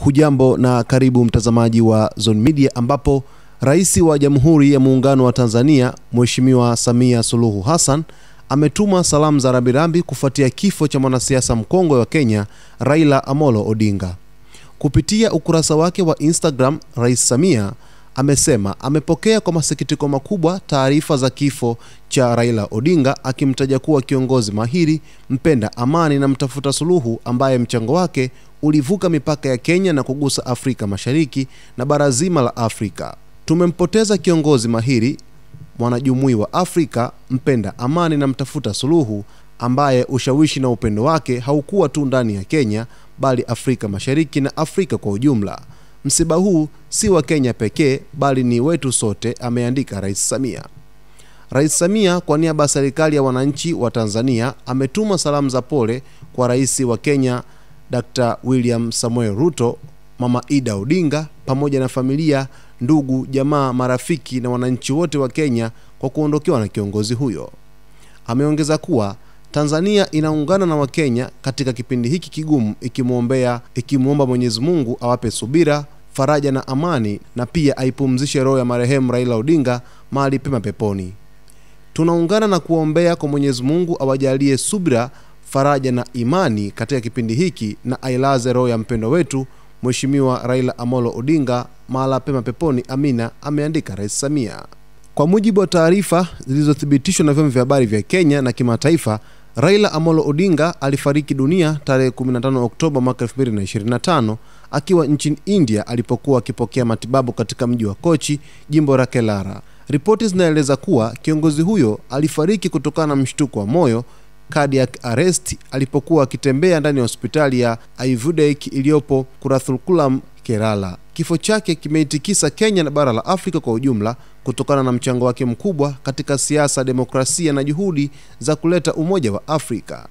Hujambo na karibu mtazamaji wa Zone Media, ambapo Rais wa Jamhuri ya Muungano wa Tanzania Mheshimiwa Samia Suluhu Hassan ametuma salamu za rambirambi kufuatia kifo cha mwanasiasa mkongwe wa Kenya Raila Amolo Odinga. Kupitia ukurasa wake wa Instagram, Rais Samia amesema amepokea kwa masikitiko makubwa taarifa za kifo cha Raila Odinga, akimtaja kuwa kiongozi mahiri, mpenda amani na mtafuta suluhu ambaye mchango wake ulivuka mipaka ya Kenya na kugusa Afrika Mashariki na bara zima la Afrika. Tumempoteza kiongozi mahiri, mwanajumui wa Afrika, mpenda amani na mtafuta suluhu ambaye ushawishi na upendo wake haukuwa tu ndani ya Kenya bali Afrika Mashariki na Afrika kwa ujumla. Msiba huu si wa Kenya pekee bali ni wetu sote, ameandika Rais Samia. Rais Samia kwa niaba ya serikali ya wananchi wa Tanzania ametuma salamu za pole kwa Rais wa Kenya Dr. William Samoei Ruto, Mama Ida Odinga pamoja na familia, ndugu, jamaa, marafiki na wananchi wote wa Kenya kwa kuondokewa na kiongozi huyo. Ameongeza kuwa Tanzania inaungana na Wakenya katika kipindi hiki kigumu, ikimuomba Mwenyezi Mungu awape subira, faraja na amani, na pia aipumzishe roho ya marehemu Raila Odinga mahali pema peponi. Tunaungana na kuombea kwa Mwenyezi Mungu awajalie subira, faraja na imani katika kipindi hiki, na ailaze roho ya mpendo wetu Mheshimiwa Raila Amolo Odinga mahali pema peponi, amina, ameandika Rais Samia. Kwa mujibu wa taarifa zilizothibitishwa na vyombo vya habari vya Kenya na kimataifa, Raila Amolo Odinga alifariki dunia tarehe 15 Oktoba mwaka 2025 akiwa nchini India alipokuwa akipokea matibabu katika mji wa Kochi, jimbo la Kerala. Ripoti zinaeleza kuwa kiongozi huyo alifariki kutokana na mshtuko wa moyo, cardiac arrest, alipokuwa akitembea ndani ya hospitali ya Ayurvedic iliyopo Kurathukulam, Kerala. Kifo chake kimeitikisa Kenya na bara la Afrika kwa ujumla kutokana na mchango wake mkubwa katika siasa, demokrasia na juhudi za kuleta umoja wa Afrika.